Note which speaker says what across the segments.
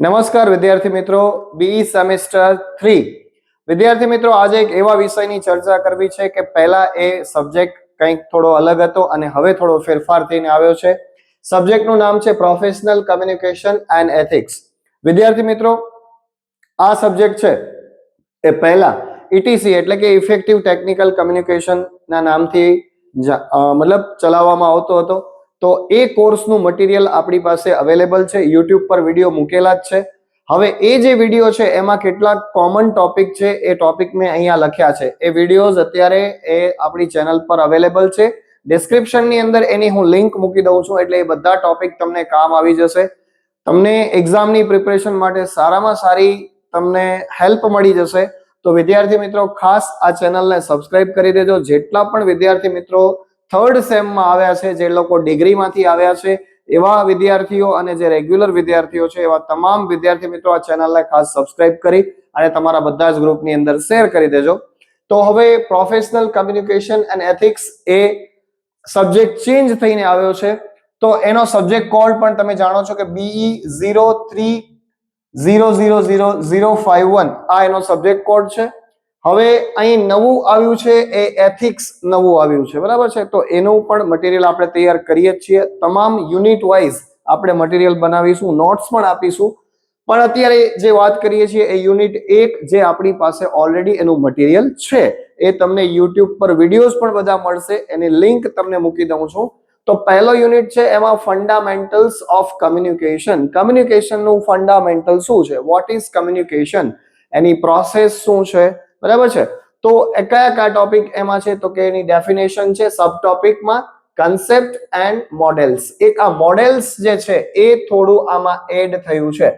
Speaker 1: નમસ્કાર વિદ્યાર્થી મિત્રો, બીઈ સેમેસ્ટર 3 વિદ્યાર્થી મિત્રો, આજે એક એવા વિષયની ચર્ચા કરવી છે કે પહેલા એ સબ્જેક્ટ કંઈક થોડો અલગ હતો અને હવે થોડો ફેરફાર થઈને આવ્યો છે. સબ્જેક્ટનું નામ છે પ્રોફેશનલ કમ્યુનિકેશન એન્ડ એથિક્સ. વિદ્યાર્થી મિત્રો, આ સબ્જેક્ટ છે એ પહેલા ઈટીસી એટલે કે ઇફેક્ટિવ ટેકનિકલ કમ્યુનિકેશન ના નામથી મતલબ ચલાવવામાં આવતો હતો. તો એ કોર્સનું મટીરિયલ આપણી પાસે અવેલેબલ છે, યુટ્યુબ પર વિડીયો મૂકેલા જ છે. હવે એ જે વિડીયો છે એમાં કેટલાક કોમન ટોપિક છે, એ ટોપિક મેં અહીંયા લખ્યા છે. એ વિડીયોઝ અત્યારે એ આપણી ચેનલ પર અવેલેબલ છે. ડિસ્ક્રિપ્શનની અંદર એની હું લિંક મૂકી દઉં છું, એટલે એ બધા ટોપિક તમને કામ આવી જશે. તમને એક્ઝામની પ્રિપરેશન માટે સારામાં સારી તમને હેલ્પ મળી જશે. તો વિદ્યાર્થી મિત્રો, ખાસ આ ચેનલને સબસ્ક્રાઇબ કરી દેજો. જેટલા પણ વિદ્યાર્થી મિત્રો થર્ડ સેમમાં આવ્યા છે, જે લોકો ડિગ્રીમાંથી આવ્યા છે, એવા વિદ્યાર્થીઓ અને જે રેગ્યુલર વિદ્યાર્થીઓ છે, એવા તમામ વિદ્યાર્થી મિત્રો આ ચેનલને ખાસ સબસ્ક્રાઇબ કરી અને તમારા બધા જ ગ્રુપની અંદર શેર કરી દેજો. તો હવે professional communication and ethics A subject change થઈને આવ્યો છે. તો એનો સબ્જેક્ટ કોડ પણ તમે જાણો છો કે BE 03000051 આ એનો સબ્જેક્ટ કોડ છે. હવે અહીં નવું આવ્યું છે એ એથિક્સ નવું આવ્યું છે, બરાબર છે. તો એનું પણ મટીરિયલ આપણે તૈયાર કરીએ જ છીએ. તમામ યુનિટ વાઇઝ આપણે મટીરિયલ બનાવીશું, નોટ્સ પણ આપીશું. પણ અત્યારે જે વાત કરીએ છીએ એ યુનિટ 1 જે આપણી પાસે ઓલરેડી એનું મટીરિયલ છે, એ તમને યુટ્યુબ પર વિડીયોઝ પણ બધા મળશે, એની લિંક તમને મૂકી દઉં છું. તો પહેલો યુનિટ છે એમાં ફંડામેન્ટલ્સ ઓફ કમ્યુનિકેશન. કમ્યુનિકેશનનું ફંડામેન્ટલ શું છે, what is communication, any process શું છે, બરાબર છે. તો કયા ટોપિક એમાં છે, તો કે એની ડેફિનેશન છે. સબ ટોપિકમાં કન્સેપ્ટ એન્ડ મોડેલ્સ. એક આ મોડેલ્સ જે છે એ થોડું આમાં એડ થયું છે,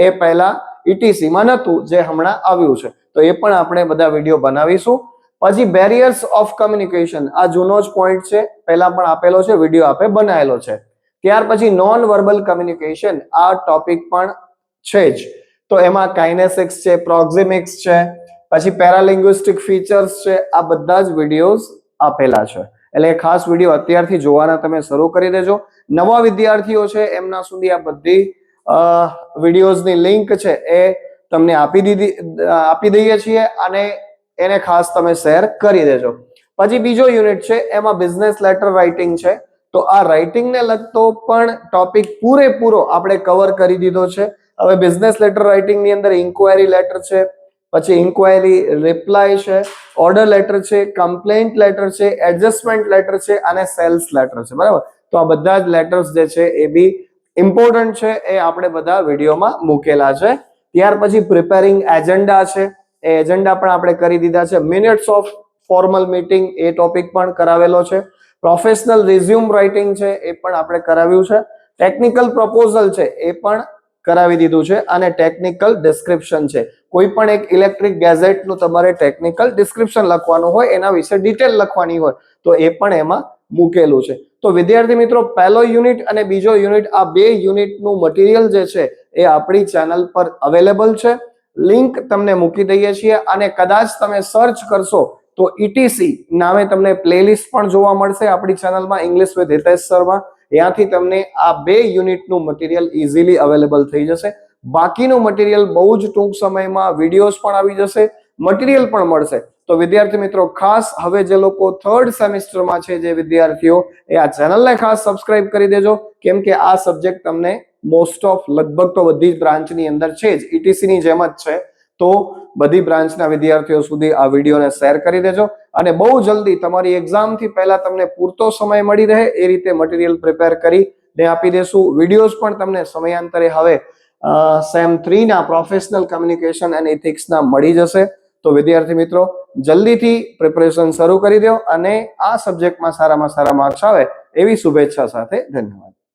Speaker 1: એ પહેલા ઈટીસી માં નતું, જે હમણાં આવ્યું છે. તો એ પણ આપણે બધા વિડીયો બનાવીશું. પછી બેરિયર્સ ઓફ કમ્યુનિકેશન, આ જૂનો જ પોઈન્ટ છે, પહેલા પણ આપેલો છે, વિડીયો આપે બનાવેલો છે. ત્યાર પછી નોન વર્બલ કમ્યુનિકેશન, આ ટોપિક પણ છે જ. તો એમાં કાઇનેસિક્સ છે, પ્રોક્સિમિક્સ છે, પછી પેરાલિંગ્વિસ્ટિક ફીચર્સ છે, આ બધા જ વિડીયોઝ આપેલા છે. એટલે ખાસ વિડીયો અત્યારથી જોવાના તમે શરૂ કરી દેજો. નવા વિદ્યાર્થીઓ છે એમના સુધી આ બધી વિડીયોઝની લિંક છે એ તમને આપી દઈએ છીએ અને એને ખાસ તમે શેર કરી દેજો. પછી બીજો યુનિટ છે એમાં બિઝનેસ લેટર રાઇટિંગ છે. તો આ રાઇટિંગને લગતો પણ ટોપિક પૂરેપૂરો આપણે કવર કરી દીધો છે. હવે બિઝનેસ લેટર રાઇટિંગની અંદર ઇન્ક્વાયરી લેટર છે, પછી ઇન્ક્વાયરી રિપ્લાય છે, ઓર્ડર લેટર છે, કમ્પ્લેન્ટ લેટર છે, એડજસ્ટમેન્ટ લેટર છે અને સેલ્સ લેટર છે, બરાબર. તો આ બધા જ લેટર્સ જે છે એ બી ઇમ્પોર્ટન્ટ છે, એ આપણે બધા વિડીયોમાં મૂકેલા છે. ત્યાર પછી પ્રિપેરિંગ એજન્ડા છે, એ એજન્ડા પણ આપણે કરી દીધા છે. Minutes of formal meeting, A topic પણ કરાવેલો છે. પ્રોફેશનલ રિઝ્યુમ રાઇટિંગ છે, એ પણ આપણે કરાવ્યું છે. ટેકનિકલ પ્રપોઝલ છે, એ પણ કરાવી દીધું છે. અને ટેકનિકલ ડિસ્ક્રિપ્શન છે, કોઈ પણ એક ઇલેક્ટ્રિક ગેઝેટનું તમારે ટેકનિકલ ડિસ્ક્રિપ્શન લખવાનું હોય, એના વિશે ડિટેલ લખવાની હોય, તો એ પણ એમાં મૂકેલું છે. તો વિદ્યાર્થી મિત્રો, પહેલો યુનિટ અને બીજો યુનિટ, આ બે યુનિટનું મટીરિયલ જે છે એ આપણી ચેનલ પર અવેલેબલ છે. લિંક તમને મૂકી દઈએ છીએ અને કદાચ તમે સર્ચ કરશો તો ઈટીસી નામે તમને પ્લેલિસ્ટ પણ જોવા મળશે આપણી ચેનલમાં, ઇંગ્લિશ વિથ હિતેશ શર્મા. ત્યાંથી તમને આ બે યુનિટનું મટીરિયલ ઇઝીલી અવેલેબલ થઈ જશે. બાકીનું મટીરિયલ બહુ જ ટૂંક સમયમાં વિડીયોઝ પણ આવી જશે, મટીરિયલ પણ મળશે. તો વિદ્યાર્થી મિત્રો, ખાસ હવે જે લોકો થર્ડ સેમિસ્ટરમાં છે, જે વિદ્યાર્થીઓ, એ આ ચેનલને ખાસ સબસ્ક્રાઇબ કરી દેજો, કેમ કે આ સબ્જેક્ટ તમને મોસ્ટ ઓફ લગભગ તો બધી જ બ્રાન્ચની અંદર છે જ, ઈટીસી ની જેમ જ છે. તો બધી બ્રાન્ચના વિદ્યાર્થીઓ સુધી આ વિડીયોને શેર કરી દેજો અને બહુ જલ્દી તમારી એક્ઝામથી પહેલા તમને પૂરતો સમય મળી રહે એ રીતે મટીરિયલ પ્રિપેર કરીને આપી દેશું. વિડીયોઝ પણ તમને સમયાંતરે હવે સેમ 3 ના પ્રોફેશનલ કમ્યુનિકેશન એન્ડ એથિક્સના મળી જશે. તો વિદ્યાર્થી મિત્રો, જલ્દીથી પ્રિપરેશન શરૂ કરી દો અને આ સબ્જેક્ટમાં સારામાં સારા માર્ક્સ આવે એવી શુભેચ્છા સાથે ધન્યવાદ.